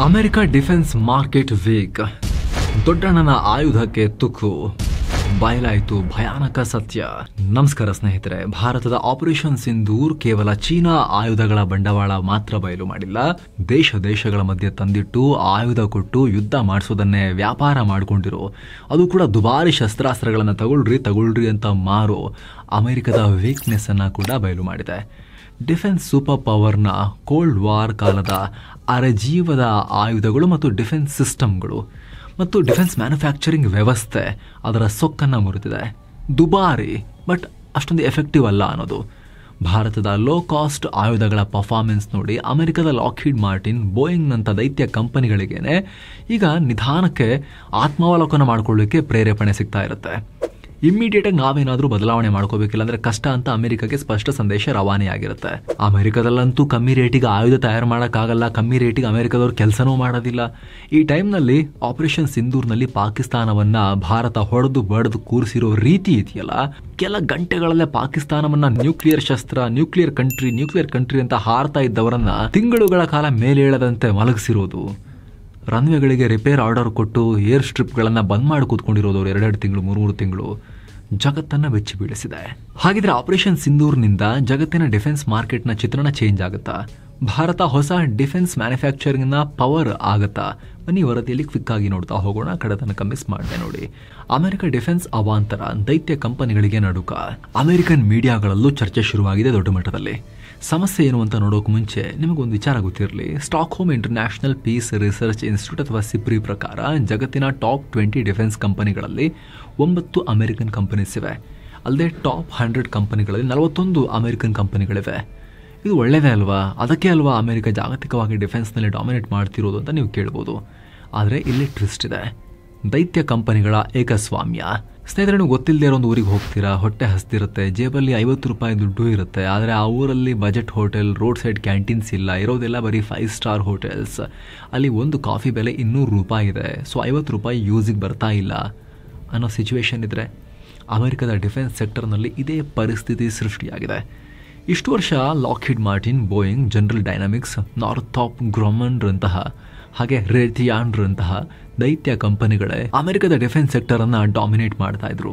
America defence market weak. ದೊಡ್ಡಣ್ಣನ ಆಯುಧಕ್ಕೆ ತುಕ್ಕು, ಬಯಲಾಯಿತು ಭಯಾನಕ ಸತ್ಯ. ನಮಸ್ಕಾರ ಸ್ನೇಹಿತರೆ. ಭಾರತದ ಆಪರೇಷನ್ ಸಿಂಧೂರ್ ಕೇವಲ ಚೀನಾ ಆಯುಧಗಳ ಬಂಡವಾಳ ಮಾತ್ರ ಬಯಲು ಮಾಡಿಲ್ಲ. ದೇಶಗಳ ಮಧ್ಯೆ ತಂದಿಟ್ಟು ಆಯುಧ ಕೊಟ್ಟು ಯುದ್ಧ ಮಾಡಿಸೋದನ್ನೇ ವ್ಯಾಪಾರ ಮಾಡಿಕೊಂಡಿರೋ, ಅದು ಕೂಡ ದುಬಾರಿ ಶಸ್ತ್ರಾಸ್ತ್ರಗಳನ್ನು ತಗೊಳ್ರಿ ಅಂತ ಮಾರೋ ಅಮೆರಿಕದ ವೀಕ್ನೆಸ್ ಅನ್ನ ಕೂಡ ಬಯಲು ಮಾಡಿದೆ. ಡಿಫೆನ್ಸ್ ಸೂಪರ್ ಪವರ್ನ ಕೋಲ್ಡ್ ವಾರ್ ಕಾಲದ ಅರೆಜೀವದ ಆಯುಧಗಳು ಮತ್ತು ಡಿಫೆನ್ಸ್ ಸಿಸ್ಟಮ್ಗಳು ಮತ್ತು ಡಿಫೆನ್ಸ್ ಮ್ಯಾನುಫ್ಯಾಕ್ಚರಿಂಗ್ ವ್ಯವಸ್ಥೆ ಅದರ ಸೊಕ್ಕನ್ನು ಮುರಿದಿದೆ. ದುಬಾರಿ ಬಟ್ ಅಷ್ಟೊಂದು ಎಫೆಕ್ಟಿವ್ ಅಲ್ಲ ಅನ್ನೋದು. ಭಾರತದ ಲೋ ಕಾಸ್ಟ್ ಆಯುಧಗಳ ಪರ್ಫಾರ್ಮೆನ್ಸ್ ನೋಡಿ ಅಮೆರಿಕದ ಲಾಕ್ಹೀಡ್ ಮಾರ್ಟಿನ್, ಬೋಯಿಂಗ್ನಂಥ ದೈತ್ಯ ಕಂಪನಿಗಳಿಗೇನೆ ಈಗ ನಿಧಾನಕ್ಕೆ ಆತ್ಮಾವಲೋಕನ ಮಾಡ್ಕೊಳ್ಳಿಕ್ಕೆ ಪ್ರೇರೇಪಣೆ ಸಿಗ್ತಾ ಇರುತ್ತೆ. ಇಮ್ಮಿಡಿಯೇಟಾಗಿ ನಾವೇನಾದರೂ ಬದಲಾವಣೆ ಮಾಡ್ಕೋಬೇಕಿಲ್ಲ ಅಂದರೆ ಕಷ್ಟ ಅಂತ ಅಮೆರಿಕಗೆ ಸ್ಪಷ್ಟ ಸಂದೇಶ ರವಾನೆಯಾಗಿರುತ್ತೆ. ಅಮೆರಿಕದಲ್ಲಂತೂ ಕಮ್ಮಿ ರೇಟಿಗೆ ಆಯುಧ ತಯಾರು ಮಾಡೋಕ್ಕಾಗಲ್ಲ, ಕಮ್ಮಿ ರೇಟಿಗೆ ಅಮೆರಿಕದವ್ರು ಕೆಲಸನೂ ಮಾಡೋದಿಲ್ಲ. ಈ ಟೈಮ್ನಲ್ಲಿ ಆಪರೇಷನ್ ಸಿಂಧೂರ್ನಲ್ಲಿ ಪಾಕಿಸ್ತಾನವನ್ನ ಭಾರತ ಹೊಡೆದು ಬಡ್ದು ಕೂರಿಸಿರೋ ರೀತಿ ಇದೆಯಲ್ಲ, ಕೆಲ ಗಂಟೆಗಳಲ್ಲೇ ಪಾಕಿಸ್ತಾನವನ್ನ ನ್ಯೂಕ್ಲಿಯರ್ ಶಸ್ತ್ರ, ನ್ಯೂಕ್ಲಿಯರ್ ಕಂಟ್ರಿ ಅಂತ ಹಾರ್ತಾ ಇದ್ದವರನ್ನ ತಿಂಗಳುಗಳ ಕಾಲ ಮೇಲೇಳದಂತೆ ಮಲಗಿಸಿರೋದು, ರನ್ವೇಗಳಿಗೆ ರಿಪೇರ್ ಆರ್ಡರ್ ಕೊಟ್ಟು ಏರ್ ಸ್ಟ್ರಿಪ್ಗಳನ್ನು ಬಂದ್ ಮಾಡಿ ಕೂತ್ಕೊಂಡಿರೋದು 2 ತಿಂಗಳು 3 ತಿಂಗಳು ಜಗತ್ತನ್ನು ಬೆಚ್ಚಿ ಬೀಳಿಸಿದೆ. ಹಾಗಿದ್ರೆ ಆಪರೇಷನ್ ಸಿಂಧೂರ್ನಿಂದ ಜಗತ್ತಿನ ಡಿಫೆನ್ಸ್ ಮಾರ್ಕೆಟ್ನ ಚಿತ್ರಣ ಚೇಂಜ್ ಆಗುತ್ತಾ? ಭಾರತ ಹೊಸ ಡಿಫೆನ್ಸ್ ಮ್ಯಾನುಫ್ಯಾಕ್ಚರಿಂಗ್ನ ಪವರ್ ಆಗುತ್ತಾ? ಬನ್ನಿ ವರದಿಯಲ್ಲಿ ಕ್ವಿಕ್ ಆಗಿ ನೋಡ್ತಾ ಹೋಗೋಣ. ಕಡೆ ತನಕ ಮಿಸ್ ಮಾಡಿದೆ ನೋಡಿ. ಅಮೆರಿಕ ಡಿಫೆನ್ಸ್ ಅವಾಂತರ, ದೈತ್ಯ ಕಂಪನಿಗಳಿಗೆ ನಡುಕ. ಅಮೆರಿಕನ್ ಮೀಡಿಯಾಗಳಲ್ಲೂ ಚರ್ಚೆ ಶುರುವಾಗಿದೆ ದೊಡ್ಡ ಮಟ್ಟದಲ್ಲಿ. ಸಮಸ್ಯೆ ಏನು ಅಂತ ನೋಡೋಕೆ ಮುಂಚೆ ನಿಮಗೊಂದು ವಿಚಾರ ಗೊತ್ತಿರಲಿ. Stockholm international piece research institute ಅಥವಾ ಸಿಪ್ರಿ ಪ್ರಕಾರ ಜಗತ್ತಿನ ಟಾಪ್ 20 ಡಿಫೆನ್ಸ್ ಕಂಪನಿಗಳಲ್ಲಿ 9 ಅಮೆರಿಕನ್ ಕಂಪನೀಸ್ ಇವೆ. ಅಲ್ಲದೆ ಟಾಪ್ 100 ಕಂಪನಿಗಳಲ್ಲಿ 41 ಅಮೆರಿಕನ್ ಕಂಪನಿಗಳಿವೆ. ಇದು ಒಳ್ಳೆಯದೇ ಅಲ್ವಾ? ಅದಕ್ಕೆ ಅಲ್ವಾ ಅಮೆರಿಕ ಜಾಗತಿಕವಾಗಿ ಡಿಫೆನ್ಸ್ನಲ್ಲಿ ಡಾಮಿನೇಟ್ ಮಾಡ್ತಿರೋದು ಅಂತ ನೀವು ಕೇಳ್ಬೋದು. ಆದರೆ ಇಲ್ಲಿ ಟ್ವಿಸ್ಟ್ ಇದೆ. ದೈತ್ಯ ಕಂಪನಿಗಳ ಏಕಸ್ವಾಮ್ಯ. ಸ್ನೇಹಿತರೆ, ನೀವು ಗೊತ್ತಿಲ್ಲದೆ ಇರೋ ಒಂದು ಊರಿಗೆ ಹೋಗ್ತೀರಾ, ಹೊಟ್ಟೆ ಹಸ್ತಿರುತ್ತೆ, ಜೇಬಲ್ಲಿ ₹50 ದುಡ್ಡು ಇರುತ್ತೆ. ಆದರೆ ಆ ಊರಲ್ಲಿ budget hotel, road side canteens ಇಲ್ಲ, ಇರೋದೆಲ್ಲ ಬರೀ 5 ಸ್ಟಾರ್ ಹೋಟೆಲ್ಸ್. ಅಲ್ಲಿ ಒಂದು ಕಾಫಿ ಬೆಲೆ ₹200 ಇದೆ. ಸೊ ₹50 ಯೂಸಿಗೆ ಬರ್ತಾ ಇಲ್ಲ ಅನ್ನೋ ಸಿಚುವೇಶನ್ ಇದ್ರೆ ಅಮೆರಿಕದ ಡಿಫೆನ್ಸ್ ಸೆಕ್ಟರ್ನಲ್ಲಿ ಇದೇ ಪರಿಸ್ಥಿತಿ ಸೃಷ್ಟಿಯಾಗಿದೆ. ಇಷ್ಟು ವರ್ಷ Lockheed Martin, Boeing, General Dynamics, Northrop ಗ್ರಮ್ಮನ್ರಂತಹ ಹಾಗೆ ರೇಥಿಯಾನ್ರಂತಹ ದೈತ್ಯ ಕಂಪನಿಗಳೇ ಅಮೆರಿಕದ ಡಿಫೆನ್ಸ್ ಸೆಕ್ಟರ್ ಅನ್ನ ಡಾಮಿನೇಟ್ ಮಾಡ್ತಾ ಇದ್ರು.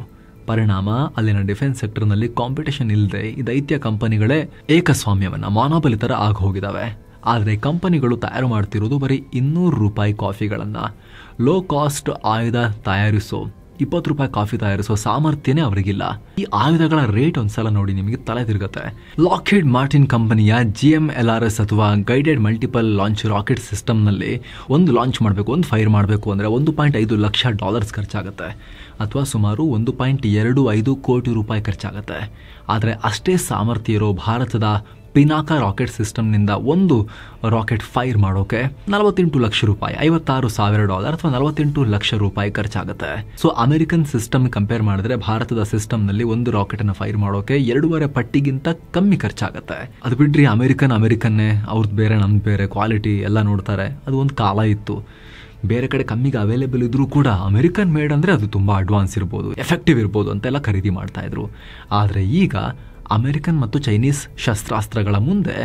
ಪರಿಣಾಮ ಅಲ್ಲಿನ ಡಿಫೆನ್ಸ್ ಸೆಕ್ಟರ್ನಲ್ಲಿ ಕಾಂಪಿಟೇಷನ್ ಇಲ್ಲದೆ ಈ ದೈತ್ಯ ಕಂಪನಿಗಳೇ ಏಕಸ್ವಾಮ್ಯವನ್ನ ಮಾನೋಪಲಿ ತರ ಆಗಿ ಹೋಗಿದಾವೆ. ಆದರೆ ಕಂಪನಿಗಳು ತಯಾರು ಮಾಡ್ತಿರೋದು ಬರೀ ₹200 ಕಾಫಿಗಳನ್ನ. ಲೋ ಕಾಸ್ಟ್ ಆಯುಧ ತಯಾರಿಸೋ, ₹20 ಕಾಫಿ ತಯಾರಿಸೋ ಸಾಮರ್ಥ್ಯನೇ ಅವರಿಗಿಲ್ಲ. ಈ ಆಯುಧಗಳ ರೇಟ್ ಒಂದ್ಸಲ ನೋಡಿ ನಿಮಗೆ ತಲೆ ತಿರುಗುತ್ತೆ. ಲಾಕ್ಹೀಡ್ ಮಾರ್ಟಿನ್ ಕಂಪನಿಯ GMLRS ಅಥವಾ ಗೈಡೆಡ್ ಮಲ್ಟಿಪಲ್ ಲಾಂಚ್ ರಾಕೆಟ್ ಸಿಸ್ಟಮ್ನಲ್ಲಿ ಒಂದು ಲಾಂಚ್ ಮಾಡಬೇಕು, ಒಂದು ಫೈರ್ ಮಾಡಬೇಕು ಅಂದರೆ $1.5 ಲಕ್ಷ ಖರ್ಚಾಗುತ್ತೆ, ಅಥವಾ ಸುಮಾರು $1.25 ಕೋಟಿ ಖರ್ಚಾಗುತ್ತೆ. ಆದರೆ ಅಷ್ಟೇ ಸಾಮರ್ಥ್ಯ ಇರೋ ಭಾರತದ ಪಿನಾಕ ರಾಕೆಟ್ ಸಿಸ್ಟಮ್ನಿಂದ ಒಂದು ರಾಕೆಟ್ ಫೈರ್ ಮಾಡೋಕೆ $48 ಲಕ್ಷ, $56,000 ಅಥವಾ $48 ಲಕ್ಷ ಖರ್ಚಾಗುತ್ತೆ. ಸೊ ಅಮೆರಿಕನ್ ಸಿಸ್ಟಮ್ ಕಂಪೇರ್ ಮಾಡಿದ್ರೆ ಭಾರತದ ಸಿಸ್ಟಮ್ನಲ್ಲಿ ಒಂದು ರಾಕೆಟ್ ಅನ್ನ ಫೈರ್ ಮಾಡೋಕೆ 2.5 ಪಟ್ಟಿಗಿಂತ ಕಮ್ಮಿ ಖರ್ಚಾಗುತ್ತೆ. ಅದು ಬಿಡ್ರಿ, ಅಮೆರಿಕನ್ನೇ, ಅವ್ರದ್ದು ಬೇರೆ ನಮ್ದು ಬೇರೆ, ಕ್ವಾಲಿಟಿ ಎಲ್ಲ ನೋಡ್ತಾರೆ. ಅದು ಒಂದು ಕಾಲ ಇತ್ತು. ಬೇರೆ ಕಡೆ ಕಮ್ಮಿಗೆ ಅವೈಲೇಬಲ್ ಇದ್ರೂ ಕೂಡ ಅಮೆರಿಕನ್ ಮೇಡ್ ಅಂದರೆ ಅದು ತುಂಬ ಅಡ್ವಾನ್ಸ್ ಇರ್ಬೋದು, ಎಫೆಕ್ಟಿವ್ ಇರ್ಬೋದು ಅಂತೆಲ್ಲ ಖರೀದಿ ಮಾಡ್ತಾ ಇದ್ರು. ಆದರೆ ಈಗ ಅಮೆರಿಕನ್ ಮತ್ತು ಚೈನೀಸ್ ಶಸ್ತ್ರಾಸ್ತ್ರಗಳ ಮುಂದೆ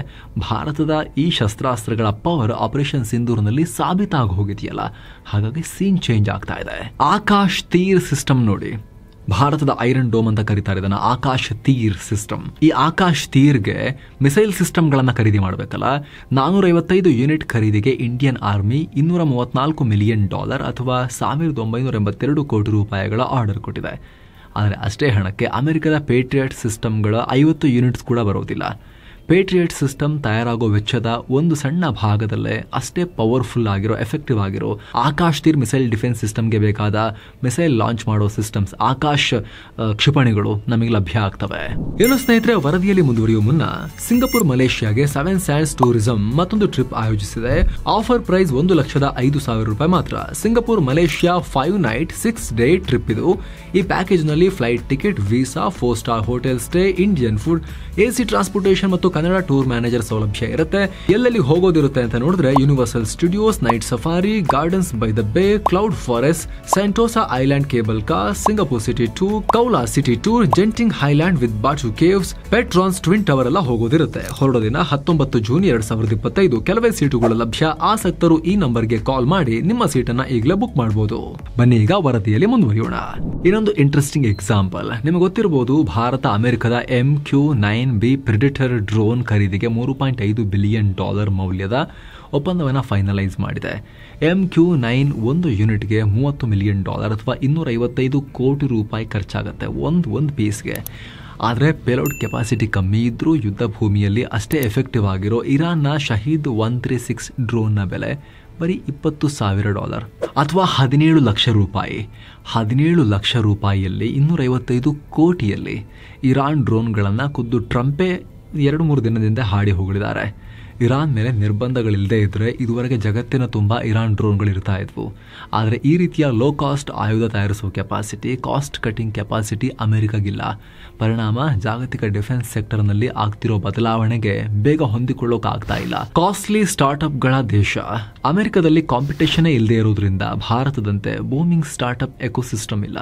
ಭಾರತದ ಈ ಶಸ್ತ್ರಾಸ್ತ್ರಗಳ ಪವರ್ ಆಪರೇಷನ್ ಸಿಂಧೂರ್ನಲ್ಲಿ ಸಾಬೀತಾಗಿ ಹೋಗಿದೆಯಲ್ಲ, ಹಾಗಾಗಿ ಸೀನ್ ಚೇಂಜ್ ಆಗ್ತಾ ಇದೆ. ಆಕಾಶ್ ತೀರ್ ಸಿಸ್ಟಮ್ ನೋಡಿ. ಭಾರತದ ಐರನ್ ಡೋಮ್ ಅಂತ ಕರೀತಾರೆ ಇದನ್ನ, ಆಕಾಶ್ ತೀರ್ ಸಿಸ್ಟಮ್. ಈ ಆಕಾಶ್ ತೀರ್ಗೆ ಮಿಸೈಲ್ ಸಿಸ್ಟಮ್ಗಳನ್ನ ಖರೀದಿ ಮಾಡಬೇಕಲ್ಲ, 455 ಯೂನಿಟ್ ಖರೀದಿಗೆ ಇಂಡಿಯನ್ ಆರ್ಮಿ $234 ಮಿಲಿಯನ್ ಅಥವಾ ₹1,982 ಕೋಟಿ ಆರ್ಡರ್ ಕೊಟ್ಟಿದೆ. ಆದರೆ ಅಷ್ಟೇ ಹಣಕ್ಕೆ ಅಮೆರಿಕದ ಪೇಟ್ರಿಯಟ್ ಸಿಸ್ಟಮ್ಗಳ 50 ಯೂನಿಟ್ಸ್ ಕೂಡ ಬರೋದಿಲ್ಲ. ಪೇಟ್ರಿಯಟ್ ಸಿಸ್ಟಮ್ ತಯಾರಾಗೋ ವೆಚ್ಚದ ಒಂದು ಸಣ್ಣ ಭಾಗದಲ್ಲೇ ಅಷ್ಟೇ ಪವರ್ಫುಲ್ ಆಗಿರೋ, ಎಫೆಕ್ಟಿವ್ ಆಗಿರೋ ಆಕಾಶ್ ತೀರ್ ಮಿಸೈಲ್ ಡಿಫೆನ್ಸ್ ಸಿಸ್ಟಮ್ಗೆ ಬೇಕಾದ ಮಿಸೈಲ್ ಲಾಂಚ್ ಮಾಡೋ ಸಿಸ್ಟಮ್ಸ್, ಆಕಾಶ್ ಕ್ಷಿಪಣಿಗಳು ನಮಗೆ ಲಭ್ಯ ಆಗ್ತವೆ. ಏನು ಸ್ನೇಹಿತರೆ, ವರದಿಯಲ್ಲಿ ಮುಂದುವರಿಯುವ ಮುನ್ನ ಸಿಂಗಪುರ್ ಮಲೇಷ್ಯಾಗೆ 7 ಸ್ಯಾಂಡ್ಸ್ ಟೂರಿಸಂ ಮತ್ತೊಂದು ಟ್ರಿಪ್ ಆಯೋಜಿಸಿದೆ. ಆಫರ್ ಪ್ರೈಸ್ $1,05,000 ಮಾತ್ರ. Singapore Malaysia 5 night 6 day trip ಇದು. ಈ ಪ್ಯಾಕೇಜ್ ನಲ್ಲಿ flight ticket, visa, 4 star hotel stay, Indian food, AC transportation ಮತ್ತು ಕನ್ನಡ ಟೂರ್ ಮ್ಯಾನೇಜರ್ ಸೌಲಭ್ಯ ಇರುತ್ತೆ. ಎಲ್ಲೆಲ್ಲಿ ಹೋಗೋದಿರುತ್ತೆ ಅಂತ ನೋಡಿದ್ರೆ Universal Studios, Night Safari, Gardens by the Bay, Cloud Forest, Sentosa Island cable car, Singapore city tour, Kuala city tour, Genting Highland with Batu Caves, Petronas Twin Tower ಎಲ್ಲ ಹೋಗೋದಿರುತ್ತೆ. ಹೊರಡೋ ದಿನ 19 ಜೂನ್ 2025. ಕೆಲವೇ ಸೀಟುಗಳು ಲಭ್ಯ. ಆಸಕ್ತರು ಈ ನಂಬರ್ಗೆ ಕಾಲ್ ಮಾಡಿ ನಿಮ್ಮ ಸೀಟನ್ನ ಈಗಲೇ ಬುಕ್ ಮಾಡಬಹುದು. ಬನ್ನಿ ಈಗ ವರದಿಯಲ್ಲಿ ಮುಂದುವರಿಯೋಣ. ಇನ್ನೊಂದು ಇಂಟ್ರೆಸ್ಟಿಂಗ್ ಎಕ್ಸಾಂಪಲ್ ನಿಮಗೆ ಗೊತ್ತಿರಬಹುದು. ಭಾರತ ಅಮೆರಿಕದ MQ-9B ಪ್ರಿಡೆಟರ್ ಡ್ರೋನ್ ಖರೀದಿಗೆ $3.5 ಬಿಲಿಯನ್ ಮೌಲ್ಯದ ಒಪ್ಪಂದವನ್ನು ಫೈನಲೈಸ್ ಮಾಡಿದೆ. MQ-9 ಒಂದು ಯೂನಿಟ್ಗೆ $30 ಮಿಲಿಯನ್ ಅಥವಾ 255 ಕೋಟಿ ರೂಪಾಯಿ ಖರ್ಚಾಗುತ್ತೆ ಒಂದು ಪೀಸ್ಗೆ. ಆದರೆ ಪೇಲೋಡ್ ಕೆಪಾಸಿಟಿ ಕಮ್ಮಿ ಇದ್ರೂ ಯುದ್ಧ ಭೂಮಿಯಲ್ಲಿ ಅಷ್ಟೇ ಎಫೆಕ್ಟಿವ್ ಆಗಿರೋ ಇರಾನ್ನ ಶಹೀದ್ 136 ಡ್ರೋನ್ನ ಬೆಲೆ ಬರೀ $20,000 ಅಥವಾ 17 ಲಕ್ಷ ರೂಪಾಯಿ. 17 ಲಕ್ಷ ರೂಪಾಯಿಯಲ್ಲಿ 255 ಕೋಟಿಯಲ್ಲಿ ಇರಾನ್ ಡ್ರೋನ್ಗಳನ್ನು ಖುದ್ದು ಟ್ರಂಪೇ 2-3 ದಿನದಿಂದ ಹಾಡಿ ಹೋಗಿದ್ದಾರೆ. ಇರಾನ್ ಮೇಲೆ ನಿರ್ಬಂಧಗಳಿಲ್ಲದೆ ಇದ್ರೆ ಇದುವರೆಗೆ ಜಗತ್ತಿನ ತುಂಬ ಇರಾನ್ ಡ್ರೋನ್ಗಳಿರ್ತಾ ಇದ್ವು. ಆದರೆ ಈ ರೀತಿಯ ಲೋ ಕಾಸ್ಟ್ ಆಯುಧ ತಯಾರಿಸುವ ಕೆಪಾಸಿಟಿ, ಕಾಸ್ಟ್ ಕಟಿಂಗ್ ಕೆಪಾಸಿಟಿ ಅಮೆರಿಕಾಗಿಲ್ಲ. ಪರಿಣಾಮ ಜಾಗತಿಕ ಡಿಫೆನ್ಸ್ ಸೆಕ್ಟರ್ನಲ್ಲಿ ಆಗ್ತಿರೋ ಬದಲಾವಣೆಗೆ ಬೇಗ ಹೊಂದಿಕೊಳ್ಳೋಕಾಗ್ತಾ ಇಲ್ಲ. ಕಾಸ್ಟ್ಲಿ ಸ್ಟಾರ್ಟ್ಅಪ್ಗಳ ದೇಶ ಅಮೆರಿಕದಲ್ಲಿ ಕಾಂಪಿಟೇಷನ್ ಇಲ್ಲದೆ ಇರೋದ್ರಿಂದ ಭಾರತದಂತೆ ಬೂಮಿಂಗ್ ಸ್ಟಾರ್ಟ್ಅಪ್ ಎಕೋಸಿಸ್ಟಮ್ ಇಲ್ಲ.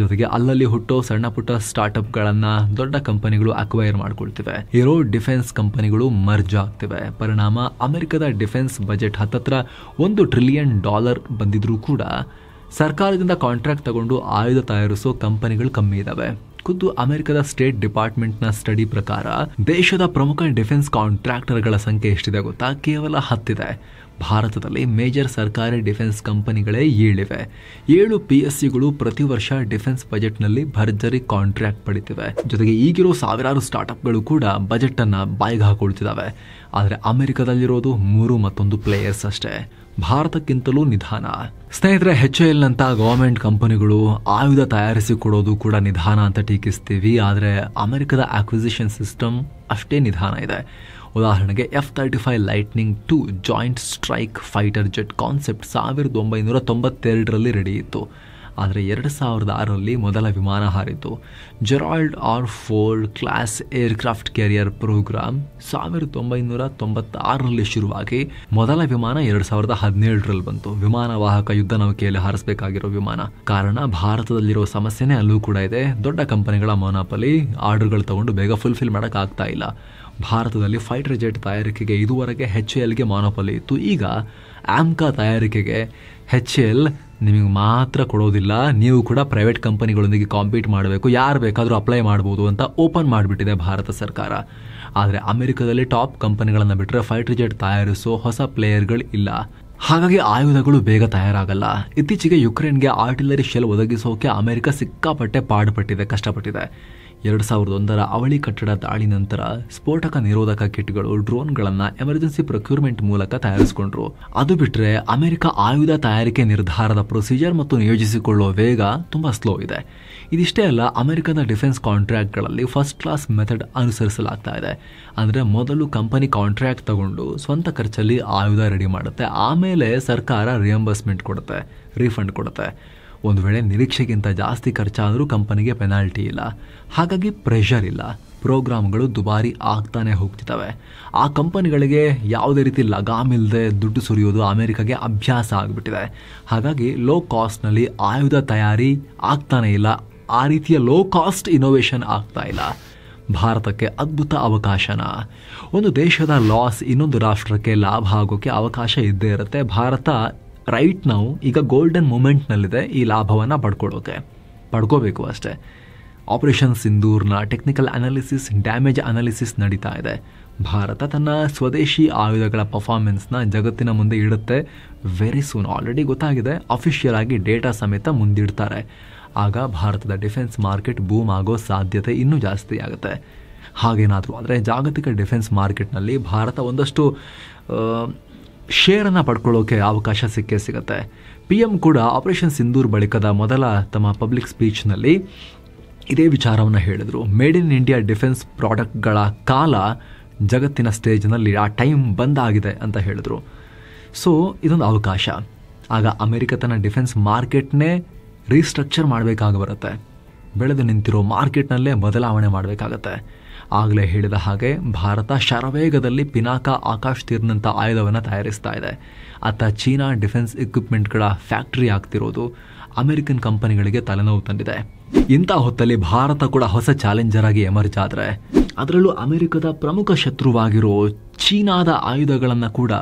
ಜೊತೆಗೆ ಅಲ್ಲಲ್ಲಿ ಹುಟ್ಟೋ ಸಣ್ಣ ಪುಟ್ಟ ಸ್ಟಾರ್ಟ್ಅಪ್ಗಳನ್ನ ದೊಡ್ಡ ಕಂಪನಿಗಳು ಅಕ್ವೈರ್ ಮಾಡ್ಕೊಳ್ತಿವೆ. ಇರೋ ಡಿಫೆನ್ಸ್ ಕಂಪನಿಗಳು ಮರ್ಜ್ ಆಗ್ತಿವೆ. ಪರಿಣಾಮ ಅಮೆರಿಕದ ಡಿಫೆನ್ಸ್ ಬಜೆಟ್ ಹತ್ತತ್ರ $1 ಟ್ರಿಲಿಯನ್ ಬಂದಿದ್ರೂ ಕೂಡ ಸರ್ಕಾರದಿಂದ ಕಾಂಟ್ರಾಕ್ಟ್ ತಗೊಂಡು ಆಯುಧ ತಯಾರಿಸೋ ಕಂಪನಿಗಳು ಕಮ್ಮಿ ಇದಾವೆ. ಖುದ್ದು ಅಮೆರಿಕದ ಸ್ಟೇಟ್ ಡಿಪಾರ್ಟ್ಮೆಂಟ್ನ ಸ್ಟಡಿ ಪ್ರಕಾರ ದೇಶದ ಪ್ರಮುಖ ಡಿಫೆನ್ಸ್ ಕಾಂಟ್ರಾಕ್ಟರ್ಗಳ ಸಂಖ್ಯೆ ಎಷ್ಟಿದೆ ಗೊತ್ತಾ? ಕೇವಲ 10 ಇದೆ. ಭಾರತದಲ್ಲಿ ಮೇಜರ್ ಸರ್ಕಾರಿ ಡಿಫೆನ್ಸ್ ಕಂಪನಿಗಳೇ 7 ಇವೆ. 7 PSCಗಳು ಪ್ರತಿ ವರ್ಷ ಡಿಫೆನ್ಸ್ ಬಜೆಟ್ನಲ್ಲಿ ಭರ್ಜರಿ ಕಾಂಟ್ರಾಕ್ಟ್ ಪಡಿತಿವೆ. ಜೊತೆಗೆ ಈಗಿರೋ ಸಾವಿರಾರು ಸ್ಟಾರ್ಟ್ಅಪ್ಗಳು ಕೂಡ ಬಜೆಟ್ ಅನ್ನ ಬಾಯಿಗೆ ಹಾಕೊಳ್ತಿದ್ದಾವೆ. ಆದರೆ ಅಮೆರಿಕದಲ್ಲಿರೋದು 3 ಮತ್ತೊಂದು ಪ್ಲೇಯರ್ಸ್ ಅಷ್ಟೇ. ಭಾರತಕ್ಕಿಂತಲೂ ನಿಧಾನ. ಸ್ನೇಹಿತರೆ, HAL ನಂತ ಗವರ್ಮೆಂಟ್ ಕಂಪನಿಗಳು ಆಯುಧ ತಯಾರಿಸಿಕೊಡೋದು ಕೂಡ ನಿಧಾನ ಅಂತ ಟೀಕಿಸ್ತೀವಿ. ಆದರೆ ಅಮೆರಿಕದ ಅಕ್ವಿಸಿಷನ್ ಸಿಸ್ಟಮ್ ಅಷ್ಟೇ ನಿಧಾನ ಇದೆ. ಉದಾಹರಣೆಗೆ F-35 lightning 2 joint strike fighter jet concept 1992ರಲ್ಲಿ ರೆಡಿ ಇತ್ತು. ಆದರೆ 2006ರಲ್ಲಿ ಮೊದಲ ವಿಮಾನ ಹಾರಿತು. Gerald R-4 class aircraft carrier programme 1996ರಲ್ಲಿ ಶುರುವಾಗಿ ಮೊದಲ ವಿಮಾನ 2017ರಲ್ಲಿ ಬಂತು. ವಿಮಾನ ವಾಹಕ ಯುದ್ಧ ನೌಕೆಯಲ್ಲಿ ಹಾರಿಸಬೇಕಾಗಿರೋ ವಿಮಾನ. ಕಾರಣ ಭಾರತದಲ್ಲಿರೋ ಸಮಸ್ಯೆನೇ ಅಲ್ಲೂ ಕೂಡ ಇದೆ. ದೊಡ್ಡ ಕಂಪನಿಗಳ ಮೊನೋಪಲಿ ಆರ್ಡರ್ಗಳು ತಗೊಂಡು ಬೇಗ ಫುಲ್ಫಿಲ್ ಮಾಡಕ್ ಆಗ್ತಾ ಇಲ್ಲ. ಭಾರತದಲ್ಲಿ ಫೈಟರ್ ಜೆಟ್ ತಯಾರಿಕೆಗೆ ಇದುವರೆಗೆ HALಗೆ ಮೊನೋಪಲಿ ಇತ್ತು. ಈಗ ಆಮ್ಕಾ ತಯಾರಿಕೆಗೆ HAL ನಿಮಗೆ ಮಾತ್ರ ಕೊಡೋದಿಲ್ಲ, ನೀವು ಕೂಡ ಪ್ರೈವೇಟ್ ಕಂಪನಿಗಳೊಂದಿಗೆ ಕಾಂಪೀಟ್ ಮಾಡಬೇಕು, ಯಾರು ಬೇಕಾದರೂ ಅಪ್ಲೈ ಮಾಡ್ಬೋದು ಅಂತ ಓಪನ್ ಮಾಡಿಬಿಟ್ಟಿದೆ ಭಾರತ ಸರ್ಕಾರ. ಆದರೆ ಅಮೆರಿಕದಲ್ಲಿ ಟಾಪ್ ಕಂಪನಿಗಳನ್ನು ಬಿಟ್ಟರೆ ಫೈಟರ್ ಜೆಟ್ ತಯಾರಿಸೋ ಹೊಸ ಪ್ಲೇಯರ್ಗಳು ಇಲ್ಲ. ಹಾಗಾಗಿ ಆಯುಧಗಳು ಬೇಗ ತಯಾರಾಗಲ್ಲ. ಇತ್ತೀಚೆಗೆ ಯುಕ್ರೇನ್ಗೆ ಆರ್ಟಿಲರಿ ಶೆಲ್ ಒದಗಿಸೋಕೆ ಅಮೆರಿಕ ಸಿಕ್ಕಾಪಟ್ಟೆ ಪಾಡುಪಟ್ಟಿದೆ, ಕಷ್ಟಪಟ್ಟಿದೆ. 2001ರ ಅವಳಿ ಕಟ್ಟಡ ದಾಳಿ ನಂತರ ಸ್ಫೋಟಕ ನಿರೋಧಕ ಕಿಟ್ಗಳು, ಡ್ರೋನ್ಗಳನ್ನು ಎಮರ್ಜೆನ್ಸಿ ಪ್ರೊಕ್ಯೂರ್ಮೆಂಟ್ ಮೂಲಕ ತಯಾರಿಸಿಕೊಂಡ್ರು. ಅದು ಬಿಟ್ಟರೆ ಅಮೆರಿಕ ಆಯುಧ ತಯಾರಿಕೆ ನಿರ್ಧಾರದ ಪ್ರೊಸೀಜರ್ ಮತ್ತು ನಿಯೋಜಿಸಿಕೊಳ್ಳುವ ವೇಗ ತುಂಬಾ ಸ್ಲೋ ಇದೆ. ಇದಿಷ್ಟೇ ಅಲ್ಲ, ಅಮೆರಿಕದ ಡಿಫೆನ್ಸ್ ಕಾಂಟ್ರಾಕ್ಟ್ಗಳಲ್ಲಿ ಫಸ್ಟ್ ಕ್ಲಾಸ್ ಮೆಥಡ್ ಅನುಸರಿಸಲಾಗ್ತಾ ಇದೆ. ಅಂದರೆ ಮೊದಲು ಕಂಪನಿ ಕಾಂಟ್ರಾಕ್ಟ್ ತಗೊಂಡು ಸ್ವಂತ ಖರ್ಚಲ್ಲಿ ಆಯುಧ ರೆಡಿ ಮಾಡುತ್ತೆ. ಆಮೇಲೆ ಸರ್ಕಾರ ರಿಯಂಬರ್ಸ್ಮೆಂಟ್ ಕೊಡುತ್ತೆ, ರೀಫಂಡ್ ಕೊಡುತ್ತೆ. ಒಂದು ವೇಳೆ ನಿರೀಕ್ಷೆಗಿಂತ ಜಾಸ್ತಿ ಖರ್ಚಾದರೂ ಕಂಪನಿಗೆ ಪೆನಾಲ್ಟಿ ಇಲ್ಲ. ಹಾಗಾಗಿ ಪ್ರೆಷರ್ ಇಲ್ಲ. ಪ್ರೋಗ್ರಾಮ್ಗಳು ದುಬಾರಿ ಆಗ್ತಾನೆ ಹೋಗ್ತಿದ್ದಾವೆ. ಆ ಕಂಪನಿಗಳಿಗೆ ಯಾವುದೇ ರೀತಿ ಲಗಾಮಿಲ್ಲದೆ ದುಡ್ಡು ಸುರಿಯೋದು ಅಮೆರಿಕಾಗೆ ಅಭ್ಯಾಸ ಆಗಿಬಿಟ್ಟಿದೆ. ಹಾಗಾಗಿ ಲೋ ಕಾಸ್ಟ್ನಲ್ಲಿ ಆಯುಧ ತಯಾರಿ ಆಗ್ತಾನೆ ಇಲ್ಲ. ಆ ರೀತಿಯ ಲೋ ಕಾಸ್ಟ್ ಇನೋವೇಷನ್ ಆಗ್ತಾ ಇಲ್ಲ. ಭಾರತಕ್ಕೆ ಅದ್ಭುತ ಅವಕಾಶನ. ಒಂದು ದೇಶದ ಲಾಸ್ ಇನ್ನೊಂದು ರಾಷ್ಟ್ರಕ್ಕೆ ಲಾಭ ಆಗೋಕ್ಕೆ ಅವಕಾಶ ಇದ್ದೇ ಇರುತ್ತೆ. ಭಾರತ ರೈಟ್ ನಾವು ಈಗ ಗೋಲ್ಡನ್ ಮೂಮೆಂಟ್ನಲ್ಲಿದೆ ಈ ಲಾಭವನ್ನು ಪಡ್ಕೋಬೇಕು ಅಷ್ಟೇ. ಆಪರೇಷನ್ ಸಿಂಧೂರ್ನ ಟೆಕ್ನಿಕಲ್ ಅನಾಲಿಸಿಸ್, ಡ್ಯಾಮೇಜ್ ಅನಾಲಿಸಿಸ್ ನಡೀತಾ ಇದೆ. ಭಾರತ ತನ್ನ ಸ್ವದೇಶಿ ಆಯುಧಗಳ ಪರ್ಫಾರ್ಮೆನ್ಸ್ನ ಜಗತ್ತಿನ ಮುಂದೆ ಇಡುತ್ತೆ ವೆರಿ ಸೂನ್. ಆಲ್ರೆಡಿ ಗೊತ್ತಾಗಿದೆ, ಅಫಿಷಿಯಲ್ ಆಗಿ ಡೇಟಾ ಸಮೇತ ಮುಂದಿಡ್ತಾರೆ. ಆಗ ಭಾರತದ ಡಿಫೆನ್ಸ್ ಮಾರ್ಕೆಟ್ ಬೂಮ್ ಆಗೋ ಸಾಧ್ಯತೆ ಇನ್ನೂ ಜಾಸ್ತಿ ಆಗುತ್ತೆ. ಹಾಗೇನಾದರೂ ಆದರೆ ಜಾಗತಿಕ ಡಿಫೆನ್ಸ್ ಮಾರ್ಕೆಟ್ನಲ್ಲಿ ಭಾರತ ಒಂದಷ್ಟು ಶೇರನ್ನು ಪಡ್ಕೊಳ್ಳೋಕೆ ಅವಕಾಶ ಸಿಗುತ್ತೆ. PM ಕೂಡ ಆಪರೇಷನ್ ಸಿಂಧೂರ್ ಬಳಿಕದ ಮೊದಲ ತಮ್ಮ ಪಬ್ಲಿಕ್ ಸ್ಪೀಚ್ನಲ್ಲಿ ಇದೇ ವಿಚಾರವನ್ನು ಹೇಳಿದರು. ಮೇಡ್ ಇನ್ ಇಂಡಿಯಾ ಡಿಫೆನ್ಸ್ ಪ್ರಾಡಕ್ಟ್ಗಳ ಕಾಲ ಜಗತ್ತಿನ ಸ್ಟೇಜ್ನಲ್ಲಿ ಆ ಟೈಮ್ ಬಂದಾಗಿದೆ ಅಂತ ಹೇಳಿದರು. ಸೊ ಇದೊಂದು ಅವಕಾಶ. ಆಗ ಅಮೆರಿಕ ತನ್ನ ಡಿಫೆನ್ಸ್ ಮಾರ್ಕೆಟ್ನೇ ರೀಸ್ಟ್ರಕ್ಚರ್ ಮಾಡಬೇಕಾಗಿ ಬರುತ್ತೆ. ಬೆಳೆದು ನಿಂತಿರೋ ಮಾರ್ಕೆಟ್ನಲ್ಲೇ ಬದಲಾವಣೆ ಮಾಡಬೇಕಾಗತ್ತೆ. ಆಗಲೇ ಹೇಳಿದ ಹಾಗೆ ಭಾರತ ಶರವೇಗದಲ್ಲಿ ಪಿನಾಕ ಆಕಾಶ್ ತೀರ್ನಂಥ ಆಯುಧವನ್ನು ತಯಾರಿಸ್ತಾ ಇದೆ. ಅತ್ತ ಚೀನಾ ಡಿಫೆನ್ಸ್ ಇಕ್ವಿಪ್ಮೆಂಟ್ಗಳ ಫ್ಯಾಕ್ಟರಿ ಆಗ್ತಿರೋದು ಅಮೆರಿಕನ್ ಕಂಪನಿಗಳಿಗೆ ತಲೆನೋವು ತಂದಿದೆ. ಇಂಥ ಹೊತ್ತಲ್ಲಿ ಭಾರತ ಕೂಡ ಹೊಸ ಚಾಲೆಂಜರ್ ಆಗಿ ಎಮರ್ಜ್ ಆದರೆ, ಅದರಲ್ಲೂ ಅಮೆರಿಕದ ಪ್ರಮುಖ ಶತ್ರುವಾಗಿರೋ ಚೀನಾದ ಆಯುಧಗಳನ್ನು ಕೂಡ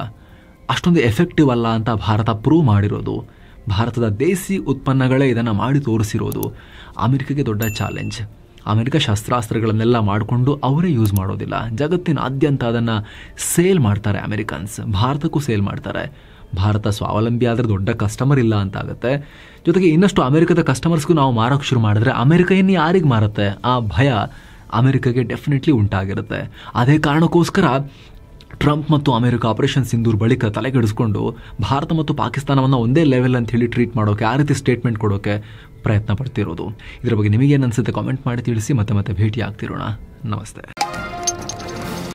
ಅಷ್ಟೊಂದು ಎಫೆಕ್ಟಿವ್ ಅಲ್ಲ ಅಂತ ಭಾರತ ಪ್ರೂವ್ ಮಾಡಿರೋದು, ಭಾರತದ ದೇಸಿ ಉತ್ಪನ್ನಗಳೇ ಇದನ್ನು ಮಾಡಿ ತೋರಿಸಿರೋದು ಅಮೆರಿಕಗೆ ದೊಡ್ಡ ಚಾಲೆಂಜ್. ಅಮೆರಿಕ ಶಸ್ತ್ರಾಸ್ತ್ರಗಳನ್ನೆಲ್ಲ ಮಾಡಿಕೊಂಡು ಅವರೇ ಯೂಸ್ ಮಾಡೋದಿಲ್ಲ, ಜಗತ್ತಿನಾದ್ಯಂತ ಅದನ್ನು ಸೇಲ್ ಮಾಡ್ತಾರೆ ಅಮೆರಿಕನ್ಸ್, ಭಾರತಕ್ಕೂ ಸೇಲ್ ಮಾಡ್ತಾರೆ. ಭಾರತ ಸ್ವಾವಲಂಬಿ ಆದರೆ ದೊಡ್ಡ ಕಸ್ಟಮರ್ ಇಲ್ಲ ಅಂತ ಆಗುತ್ತೆ. ಜೊತೆಗೆ ಇನ್ನಷ್ಟು ಅಮೆರಿಕದ ಕಸ್ಟಮರ್ಸ್ಗೂ ನಾವು ಮಾರೋಕ್ಕೆ ಶುರು ಮಾಡಿದ್ರೆ ಅಮೆರಿಕ ಇನ್ನು ಯಾರಿಗೆ ಮಾರುತ್ತೆ ಆ ಭಯ ಅಮೆರಿಕಗೆ ಡೆಫಿನೆಟ್ಲಿ ಉಂಟಾಗಿರುತ್ತೆ. ಅದೇ ಕಾರಣಕ್ಕೋಸ್ಕರ ಟ್ರಂಪ್ ಮತ್ತು ಅಮೆರಿಕ ಆಪರೇಷನ್ ಸಿಂಧೂರ್ ಬಳಿಕ ತಲೆಗೆಡಿಸ್ಕೊಂಡು ಭಾರತ ಮತ್ತು ಪಾಕಿಸ್ತಾನವನ್ನು ಒಂದೇ ಲೆವೆಲ್ ಅಂತ ಹೇಳಿ ಟ್ರೀಟ್ ಮಾಡೋಕೆ, ಆ ರೀತಿ ಸ್ಟೇಟ್ಮೆಂಟ್ ಕೊಡೋಕೆ ಪ್ರಯತ್ನ ಪಡ್ತಿರೋದು. ಇದರ ಬಗ್ಗೆ ನಿಮಗೇನು ಅನಿಸುತ್ತೆ ಕಾಮೆಂಟ್ ಮಾಡಿ ತಿಳಿಸಿ. ಮತ್ತೆ ಭೇಟಿ ಆಗ್ತಿರೋಣ. ನಮಸ್ತೆ.